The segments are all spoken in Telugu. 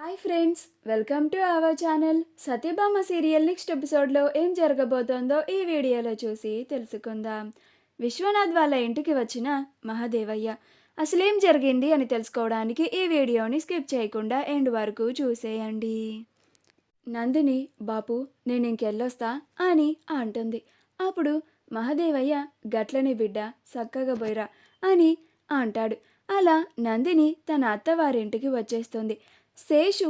Hi friends, welcome to our channel. Satyabhama serial next ఎపిసోడ్లో ఏం జరగబోతోందో ఈ వీడియోలో చూసి తెలుసుకుందాం. విశ్వనాథ్ వాళ్ళ ఇంటికి వచ్చిన మహాదేవయ్య అసలేం జరిగింది అని తెలుసుకోవడానికి ఈ వీడియోని స్కిప్ చేయకుండా ఎండ్ వరకు చూసేయండి. నందిని, బాపు నేను ఇంకెళ్ళొస్తా అని అంటుంది. అప్పుడు మహాదేవయ్య గట్లని బిడ్డ సక్కగా పోయిరా అని అంటాడు. అలా నందిని తన అత్తవారింటికి వచ్చేస్తుంది. శేషు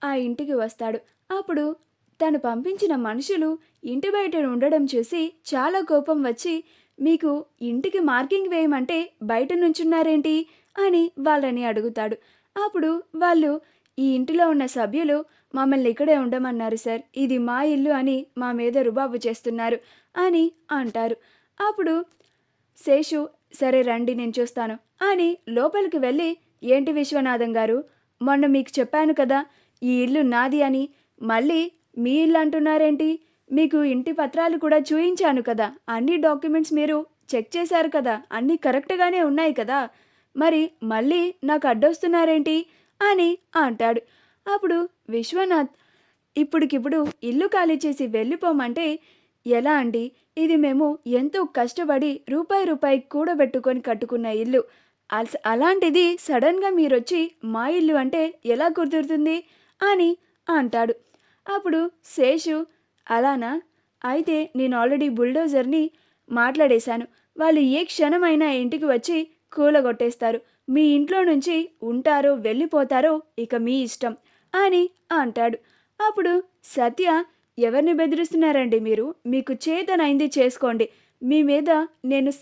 ఆ ఇంటికి వస్తాడు. అప్పుడు తను పంపించిన మనుషులు ఇంటి బయట ఉండడం చూసి చాలా కోపం వచ్చి, మీకు ఇంటికి మార్కింగ్ వేయమంటే బయట నుంచున్నారేంటి అని వాళ్ళని అడుగుతాడు. అప్పుడు వాళ్ళు, ఈ ఇంటిలో ఉన్న సభ్యులు మమ్మల్ని ఇక్కడే ఉండమన్నారు సార్, ఇది మా ఇల్లు అని మా మీద రుబాబు చేస్తున్నారు అని అంటారు. అప్పుడు శేషు, సరే రండి నేను చూస్తాను అని లోపలికి వెళ్ళి, ఏంటి విశ్వనాథం గారు, మొన్న మీకు చెప్పాను కదా ఈ ఇల్లు నాది అని, మళ్ళీ మీ ఇల్లు అంటున్నారేంటి? మీకు ఇంటి పత్రాలు కూడా చూయించాను కదా, అన్ని డాక్యుమెంట్స్ మీరు చెక్ చేశారు కదా, అన్నీ కరెక్ట్గానే ఉన్నాయి కదా, మరి మళ్ళీ నాకు అడ్డొస్తున్నారేంటి అని అంటాడు. అప్పుడు విశ్వనాథ్, ఇప్పటికిప్పుడు ఇల్లు ఖాళీ చేసి వెళ్ళిపోమంటే ఎలా అండి? ఇది మేము ఎంతో కష్టపడి రూపాయి కూడబెట్టుకొని కట్టుకున్న ఇల్లు. అలాంటిది సడన్గా మీరొచ్చి మా ఇల్లు అంటే ఎలా కుదురుతుంది అని అంటాడు. అప్పుడు శేషు, అలానా, అయితే నేను ఆల్రెడీ బుల్డోజర్ని మాట్లాడేశాను, వాళ్ళు ఏ క్షణమైనా ఇంటికి వచ్చి కూలగొట్టేస్తారు, మీ ఇంట్లో నుంచి ఉంటారో వెళ్ళిపోతారో ఇక మీ ఇష్టం అని అంటాడు. అప్పుడు సత్య, ఎవరిని బెదిరిస్తున్నారండి మీరు? మీకు చేతనైంది చేసుకోండి, మీ మీద నేను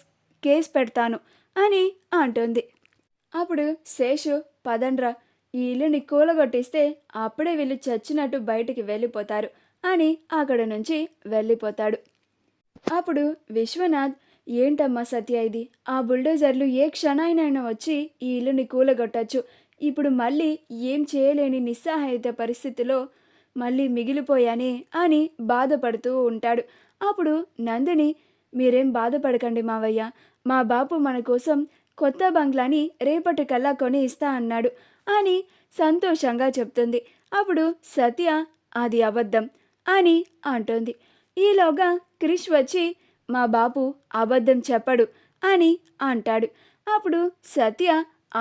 కేసు పెడతాను అని అంటుంది. అప్పుడు శేషు, పదండ్రా, ఈ ఇల్లుని కూలగొట్టిస్తే అప్పుడే వీళ్ళు చచ్చినట్టు బయటికి వెళ్ళిపోతారు అని అక్కడ నుంచి వెళ్ళిపోతాడు. అప్పుడు విశ్వనాథ్, ఏంటమ్మా సత్య ఇది, ఆ బుల్డోజర్లు ఏ క్షణానైనా వచ్చి ఈ ఇల్లుని కూలగొట్టచ్చు, ఇప్పుడు మళ్ళీ ఏం చేయలేని నిస్సహాయత పరిస్థితిలో మళ్ళీ మిగిలిపోయానే అని బాధపడుతూ ఉంటాడు. అప్పుడు నందిని, మీరేం బాధపడకండి మావయ్య, మా బాపు మన కోసం కొత్త బంగ్లాని రేపటికల్లా కొని ఇస్తా అన్నాడు అని సంతోషంగా చెప్తుంది. అప్పుడు సత్య, అది అబద్ధం అని అంటుంది. ఈలోగా క్రిష్ వచ్చి, మా బాపు అబద్ధం చెప్పడు అని అంటాడు. అప్పుడు సత్య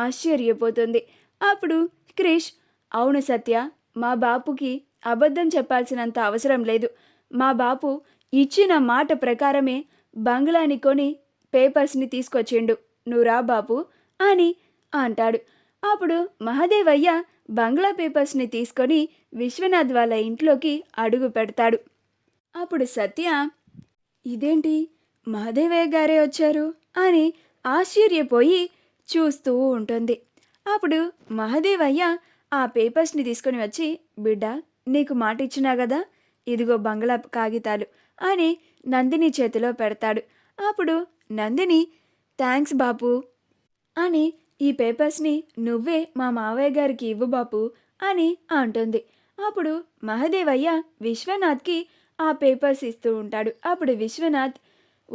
ఆశ్చర్యపోతుంది. అప్పుడు క్రిష్, అవును సత్య, మా బాపుకి అబద్ధం చెప్పాల్సినంత అవసరం లేదు, మా బాపు ఇచ్చిన మాట ప్రకారమే బంగ్లాని కొని పేపర్స్ని తీసుకొచ్చిండు, నువ్వు రా బాపు అని అంటాడు. అప్పుడు మహాదేవయ్య బంగ్లా పేపర్స్ని తీసుకొని విశ్వనాథ్ వాళ్ళ ఇంట్లోకి అడుగు పెడతాడు. అప్పుడు సత్య, ఇదేంటి మహాదేవయ్య గారే వచ్చారు అని ఆశ్చర్యపోయి చూస్తూ ఉంటుంది. అప్పుడు మహాదేవయ్య ఆ పేపర్స్ని తీసుకొని వచ్చి, బిడ్డ నీకు మాట ఇచ్చినా కదా, ఇదిగో బంగ్లా కాగితాలు అని నందిని చేతిలో పెడతాడు. అప్పుడు నందిని, థ్యాంక్స్ బాపు అని, ఈ పేపర్స్ని నువ్వే మా మావయ్య గారికి ఇవ్వు బాపు అని అంటుంది. అప్పుడు మహాదేవయ్య విశ్వనాథ్కి ఆ పేపర్స్ ఇస్తూ ఉంటాడు. అప్పుడు విశ్వనాథ్,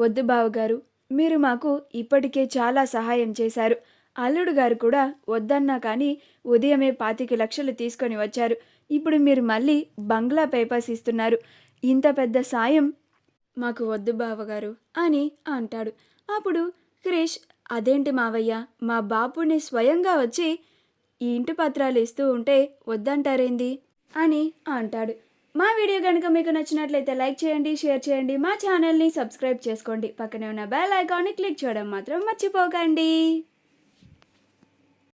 వద్దు బావగారు, మీరు మాకు ఇప్పటికే చాలా సహాయం చేశారు, అల్లుడు గారు కూడా వద్దన్నా కానీ ఉదయమే 25 లక్షలు తీసుకొని వచ్చారు, ఇప్పుడు మీరు మళ్ళీ బంగ్లా పేపర్స్ ఇస్తున్నారు, ఇంత పెద్ద సాయం మాకు వద్దు బావగారు అని అంటాడు. అప్పుడు క్రిష్, అదేంటి మావయ్య, మా బాపుని స్వయంగా వచ్చి ఈ ఇంటి పత్రాలు ఇస్తూ ఉంటే వద్దంటారేంది అని అంటాడు. మా వీడియో కనుక మీకు నచ్చినట్లయితే లైక్ చేయండి, షేర్ చేయండి, మా ఛానల్ని సబ్స్క్రైబ్ చేసుకోండి, పక్కనే ఉన్న బెల్ ఐకాన్ని క్లిక్ చేయడం మాత్రం మర్చిపోకండి.